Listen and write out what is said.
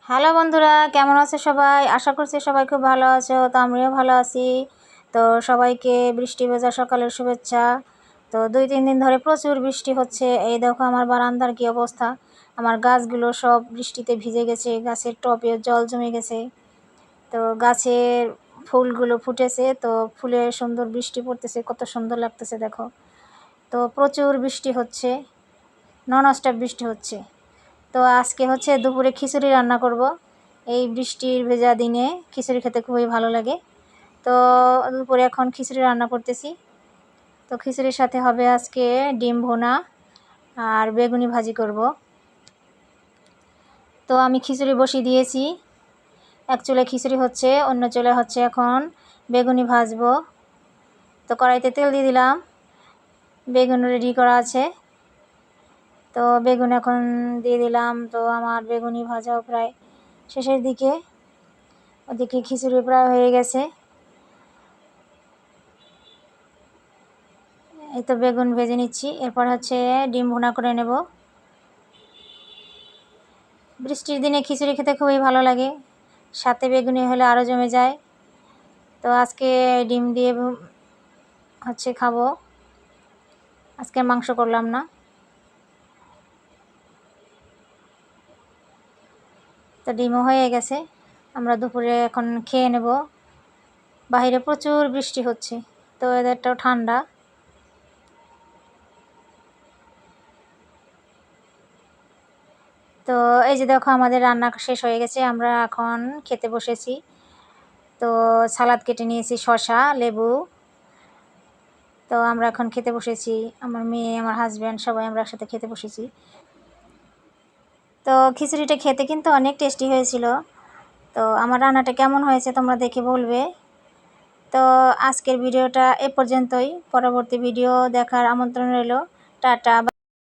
Hello বন্ধুরা, কেমন আছে সবাই? আশা করছি সবাই খুব ভালো আছো। তো আমিও ভালো আছি। তো সবাইকে বৃষ্টি ভেজা সকালের শুভেচ্ছা। তো 2-3 দিন ধরে প্রচুর বৃষ্টি হচ্ছে। এই দেখো আমার বারান্দার কি অবস্থা। আমার গাছগুলো সব বৃষ্টিতে ভিজে গেছে, গাছের টবে জল জমে গেছে। তো গাছের ফুলগুলো ফুটেছে, তো ফুলে সুন্দর বৃষ্টি পড়তেছে, কত সুন্দর লাগতেছে দেখো। তো প্রচুর বৃষ্টি হচ্ছে, নন স্টপ বৃষ্টি হচ্ছে। তো আজকে হচ্ছে দুপুরে খিচুড়ি রান্না করব। এই বৃষ্টির ভেজা দিনে খিচুড়ি খেতে খুবই ভালো লাগে। তো দুপুরে এখন খিচুড়ি রান্না করতেছি। তো খিচুড়ির সাথে হবে আজকে ডিম ভুনা আর বেগুনি ভাজি করব। তো আমি খিচুড়ি বসিয়ে দিয়েছি। এক চুলে খিচুড়ি হচ্ছে, অন্য চুলে হচ্ছে এখন বেগুনি ভাজবো। তো কড়াইতে তেল দিয়ে দিলাম, বেগুন রেডি করা আছে। তো বেগুন এখন দিয়ে দিলাম। তো আমার বেগুনি ভাজাও প্রায় শেষের দিকে, ওদিকে খিচুড়ি প্রায় হয়ে গেছে। এই তো বেগুন ভেজে নিচ্ছি, এরপর হচ্ছে ডিম ভুনা করে নেব। বৃষ্টির দিনে খিচুড়ি খেতে খুবই ভালো লাগে, সাথে বেগুনি হলে আরও জমে যায়। তো আজকে ডিম দিয়ে হচ্ছে খাবো, আজকে মাংস করলাম না। তো ডিমও হয়ে গেছে, আমরা দুপুরে এখন খেয়ে নেব। বাইরে প্রচুর বৃষ্টি হচ্ছে, তো ওয়েদারটাও ঠান্ডা। তো এই যে দেখো আমাদের রান্না শেষ হয়ে গেছে, আমরা এখন খেতে বসেছি। তো সালাদ কেটে নিয়েছি, শসা, লেবু। তো আমরা এখন খেতে বসেছি, আমার মেয়ে, আমার হাজব্যান্ড, সবাই আমরা একসাথে খেতে বসেছি। তো খিচুড়িটা খেতে কিন্তু অনেক টেস্টি হয়েছিল। তো আমার রান্নাটা কেমন হয়েছে তোমরা দেখে বলবে। তো আজকের ভিডিওটা এ পর্যন্তই, পরবর্তী ভিডিও দেখার আমন্ত্রণ রইল। টাটা।